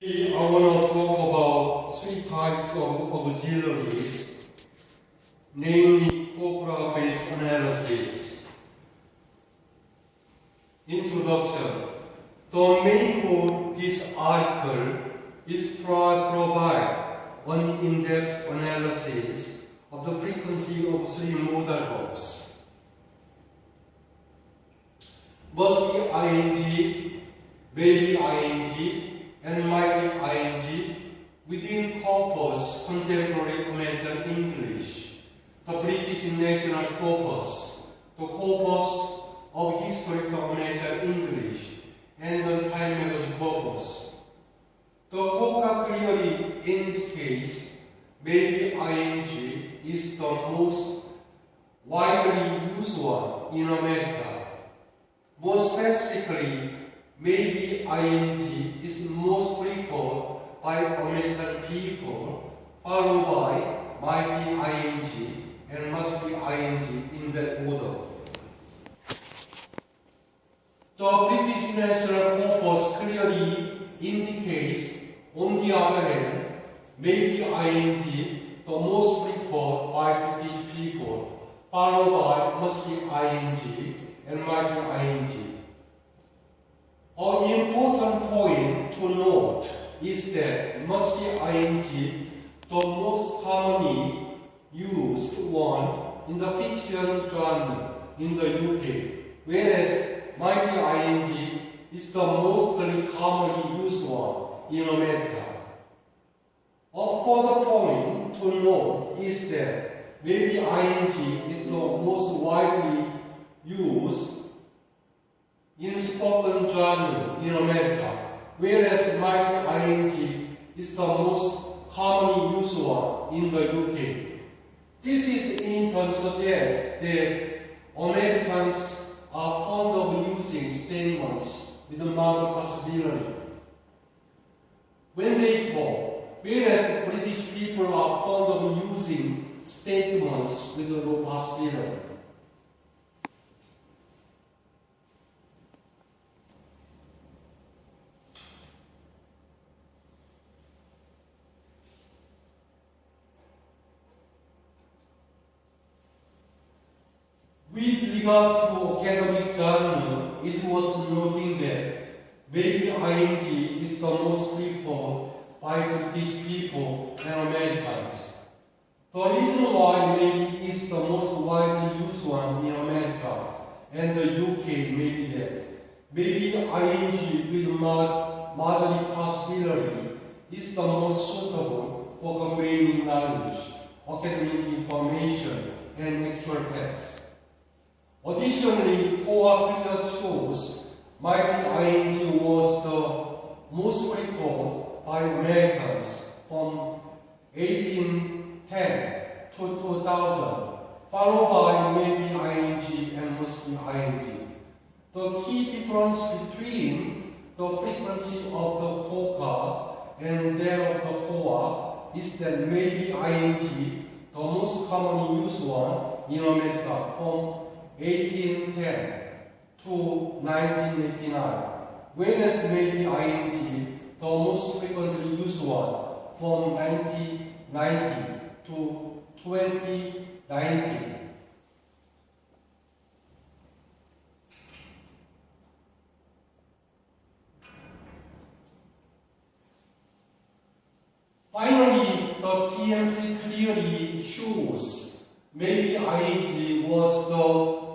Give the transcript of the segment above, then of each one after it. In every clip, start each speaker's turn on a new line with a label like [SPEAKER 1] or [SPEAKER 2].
[SPEAKER 1] I want to talk about three types of auxiliaries, namely Corpora-based analysis. Introduction. The main goal of this article is to provide an in-depth analysis of the frequency of three modal verbs. Must be ing, may be ing, and might be ing within corpus contemporary American English, the British National Corpus, the corpus of historical American English, and the Time Magazine corpus. The COCA clearly indicates maybe ing is the most widely used one in America. More specifically, maybe ing is most preferred by American people, followed by might be ing and must be ing in that order. The British National Corpus clearly indicates, on the other hand, maybe ing the most preferred by British people, followed by must be ing and might be ing. An important point to note is that must be ing the most commonly used one in the fiction genre in the UK, whereas might be ing is the mostly commonly used one in America. A further point to note is that maybe ing is the most widely used in spoken genre in America, whereas might be ing is the most commonly used one in the UK. This is in turn suggests that Americans are fond of using statements with a mild possibility when they talk, whereas British people are fond of using statements with a low possibility. With regard to academic genre, it was noting that maybe ing is the most preferred by British people and Americans. The reason why maybe is the most widely used one in America and the UK may be that maybe ing with moderate possibility is the most suitable for conveying knowledge, academic information, and actual facts. Additionally, COA clear shows might be ing was the most preferred by Americans from 1810 to 2000, followed by maybe ing and must be ing. The key difference between the frequency of the COCA and that of the COA is that maybe ing, the most commonly used one in America from 1810 to 1989, whereas maybe ing, the most frequently used one from 1990 to 2019. Finally, the TMC clearly shows maybe ing was the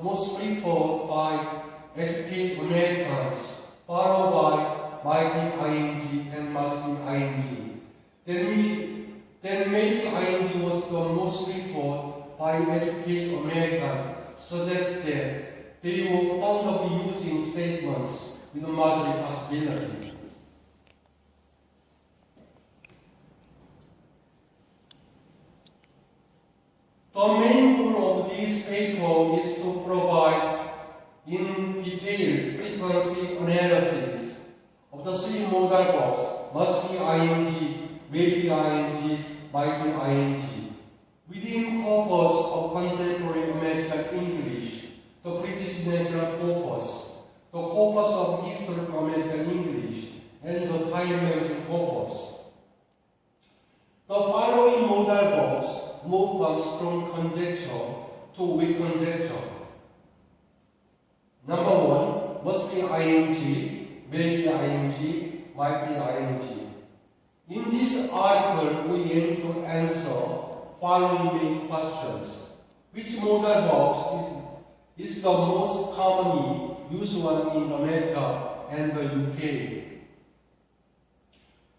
[SPEAKER 1] most preferred by educated Americans, followed by might be ing and must be ing. Then maybe ing was the most preferred by educated Americans, suggests that they were fond of using statements with a moderate possibility. The main goal of this paper is to provide in detailed frequency analysis of the three modal verbs must be ing, may be ing, might be ing within corpus of contemporary American English, the British National Corpus, the corpus of historical American English, and the time magazine corpus. The following modal verbs move from strong conjecture to weak conjecture. Number 1, must be ing, may be ing, might be ing. In this article, we aim to answer following main questions. Which modal verbs is the most commonly used one in America and the UK?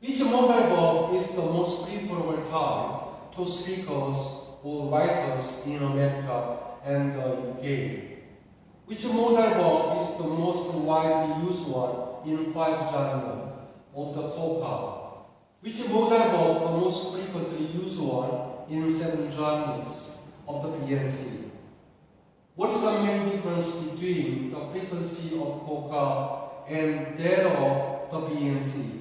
[SPEAKER 1] Which modal verb is the most preferable type to speakers or writers in America and the UK? Which modal verb is the most widely used one in 5 genres of the COPA? Which modal verb the most frequently used one in 7 genres of the BNC? What is the main difference between the frequency of COCA and that of the BNC?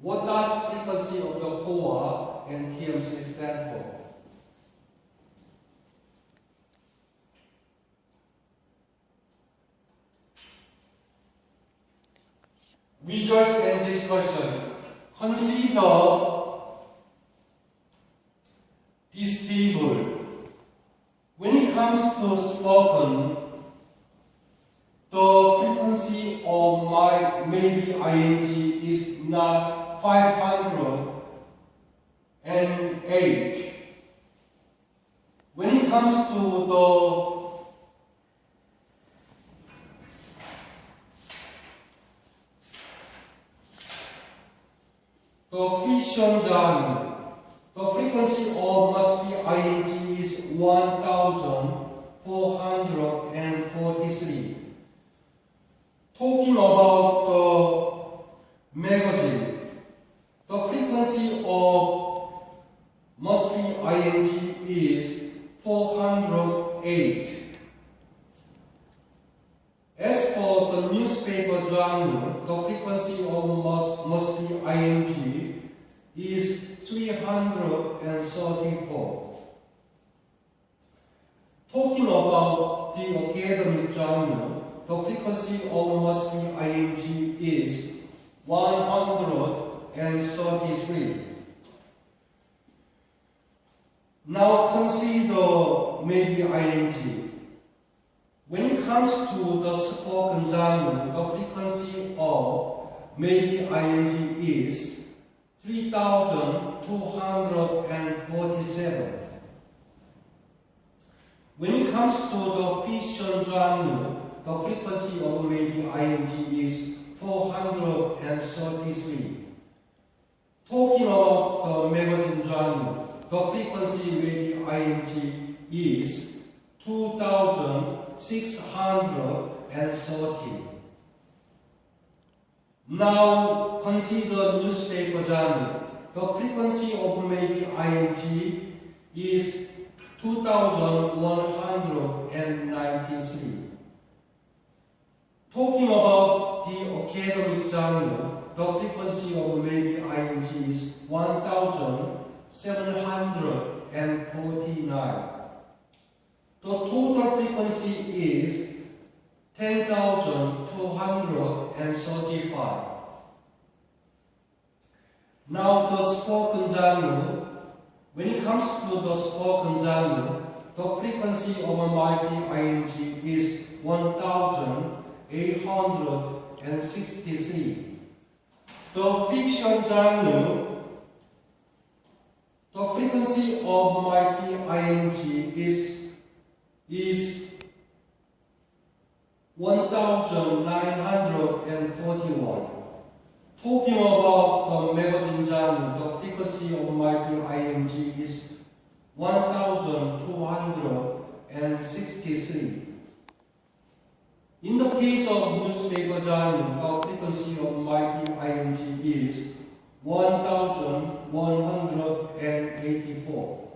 [SPEAKER 1] What does frequency of the COA and TMC stand for? Results and discussion. Consider this table. When it comes to spoken, the frequency of my maybe ing is not 508. When it comes to the fiction genre, the frequency of must be ing is 1443. Talking about the magazine, the frequency of must be ing is 408. As for the newspaper genre, the frequency of must be ing is 334. Talking about the academic genre, the frequency of must be ing is 133. Now consider maybe ing. When it comes to the spoken genre, the frequency of maybe ing is 3247. When it comes to the fiction genre, the frequency of maybe ing is 433. Talking about the magazine genre, the frequency maybe ing is 2630. Now consider newspaper genre. The frequency of maybe ing is 2193. Talking about the academic genre, the frequency of maybe ing is 1749. The total frequency is 10,235. Now the spoken genre. When it comes to the spoken genre, the frequency of might be ing is 1,863. The fiction genre, the frequency of might be ing is 1,941. Talking about the magazine genre, the frequency of might be ing is 1,263. In the case of newspaper genre, the frequency of might be ing is 1,184.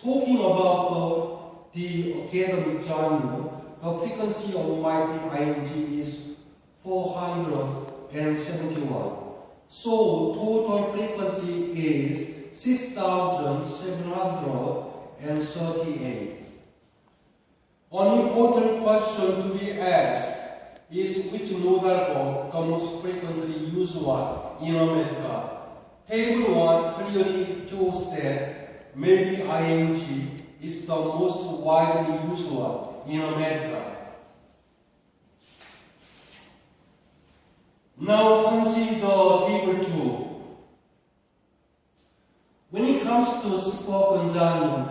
[SPEAKER 1] Talking about the academic genre, the frequency of might be ing is 471. So total frequency is 6,738. An important question to be asked is which modal verb the most frequently used one in America. Table 1 clearly shows that maybe ing is the most widely used one in America. Now consider table 2. When it comes to spoken German,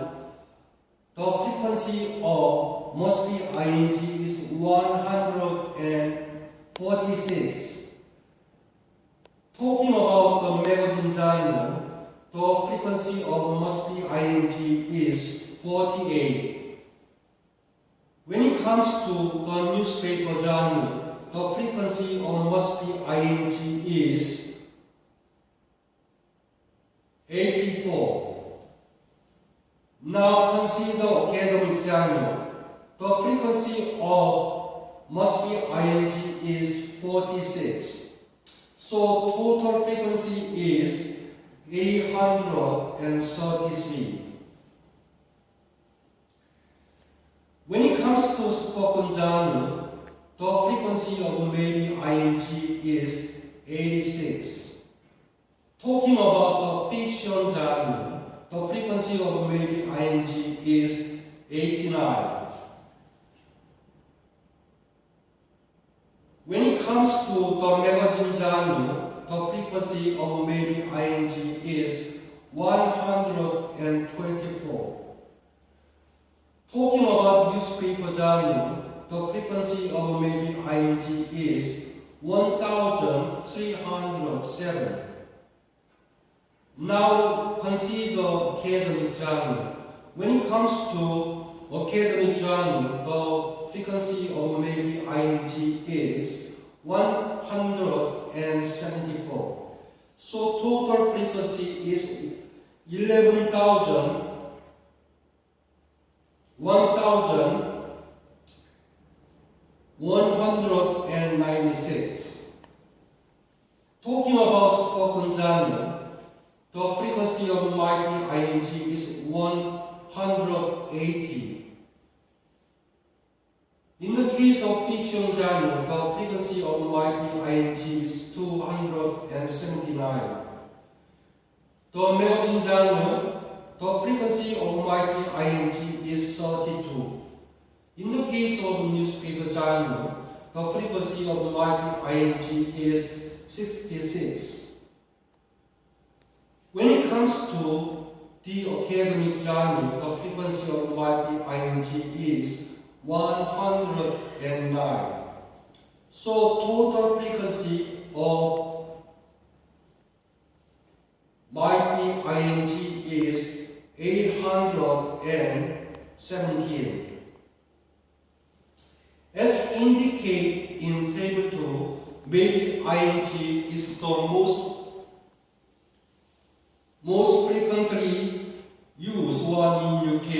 [SPEAKER 1] the frequency of must be ing is 146. Talking about the magazine genre, the frequency of must be ing is 48. When it comes to the newspaper genre, the frequency of must be ing is 84. Now consider academic genre. The frequency of must be ing is 46. So total frequency is 833. When it comes to spoken genre, the frequency of maybe ing is 86. Talking about the fiction genre, the frequency of maybe ing is 89. When it comes to the magazine genre, the frequency of maybe ing is 124. Talking about newspaper genre, the frequency of maybe ing is 1307. Now consider academic genre. When it comes to academic genre, the frequency of maybe ing is 174. So total frequency is 1196. Talking about spoken genre, the frequency of might be ing is 180. In the case of fiction genre, the frequency of might be ing is 279. The magazine genre, the frequency of might be ing is 32. In the case of newspaper genre, the frequency of might be ing is 66. When it comes to the academic genre, the frequency of might be ing is 109. So total frequency of might be ing is 817. As indicated in table 2, maybe ing is the most frequently used one in UK.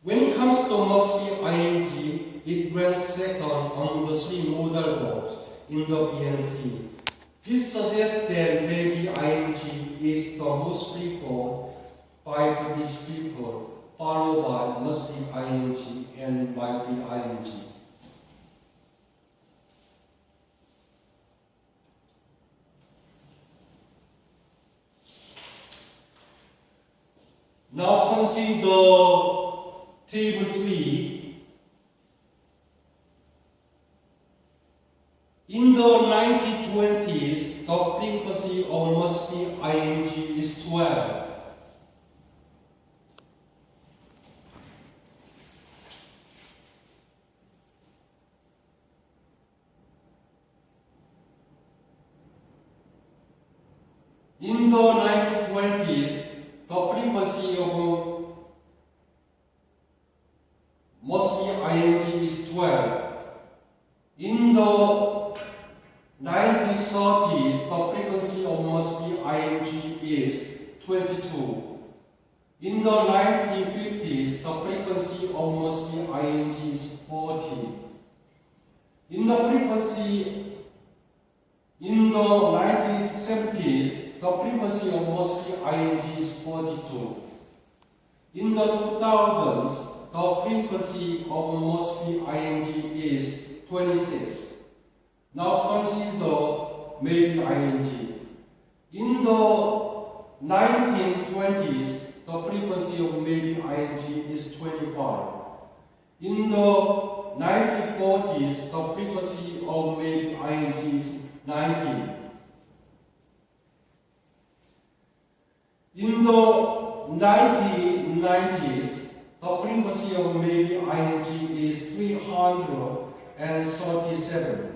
[SPEAKER 1] When it comes to must be ing, it ranks second among the three modal verbs in the BNC. This suggests that maybe ing is the most preferred by British people, followed by must be ing and might be ing. Now consider table 3. In the 1920s, the frequency of must be ing is 12. In the 1920s, the frequency of must be ing is 12. In the 1930s, the frequency of must be ing is 22. In the 1950s, the frequency of must be ing is 40. In the 1970s, the the frequency of must be ing is 42. In the 2000s, the frequency of must be ing is 26. Now consider maybe ing. In the 1920s, the frequency of maybe ing is 25. In the 1940s, the frequency of maybe ing is 19. In the 1990s, the frequency of maybe ing is 337.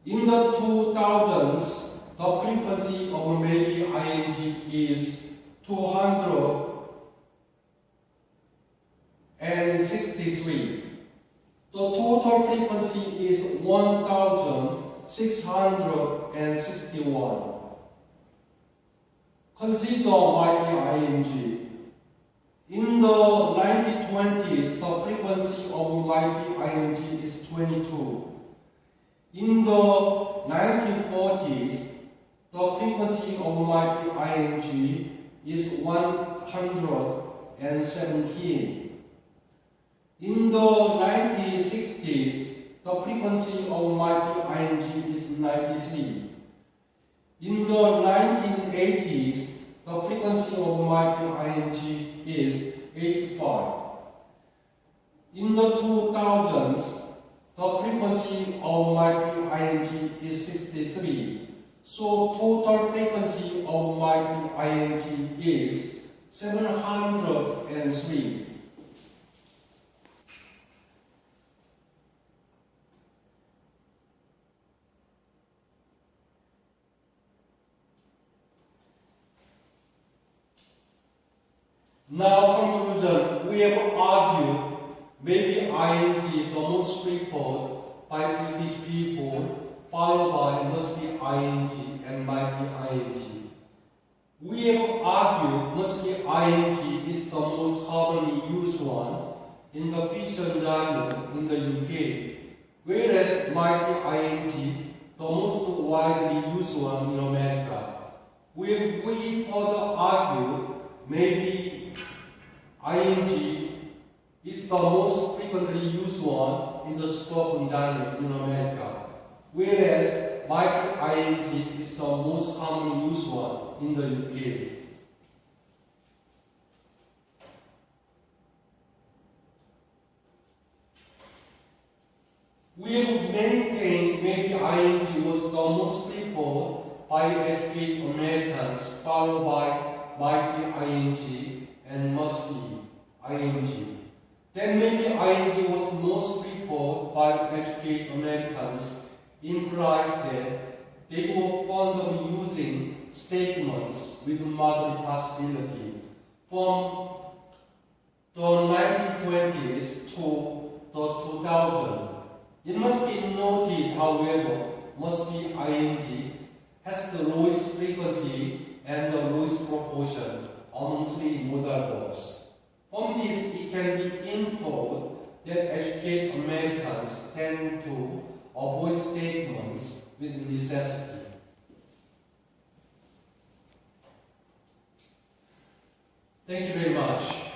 [SPEAKER 1] In the 2000s, the frequency of maybe ing is 263. The total frequency is 1661. Consider might be ing. In the 1920s, the frequency of might be ing is 22. In the 1940s, the frequency of might be ing is 117. In the 1960s, the frequency of might be ing is 93. In the 1980s, the frequency of might be ing is 85. In the 2000s, the frequency of might be ing is 63. So total frequency of might be ing is 703. Now, conclusion, we have argued maybe ing the most preferred by British people, followed by must be ing and might be ing. We have argued must be ing is the most commonly used one in the fiction genre in the UK, whereas might be ing the most widely used one in America. We further argued maybe ing is the most frequently used one in the spoken genre in America, whereas might be ing is the most commonly used one in the UK. We have maintained maybe ing was the most preferred by educated Americans, followed by might be ing and must be ing. Then maybe ing was most preferred by educated Americans implies that they were fond of using statements with moderate possibility. From the 1920s to the 2000s, it must be noted, however, must be ing has the lowest frequency and the lowest proportion among three modal verbs. From this, it can be inferred that educated Americans tend to avoid statements with necessity. Thank you very much.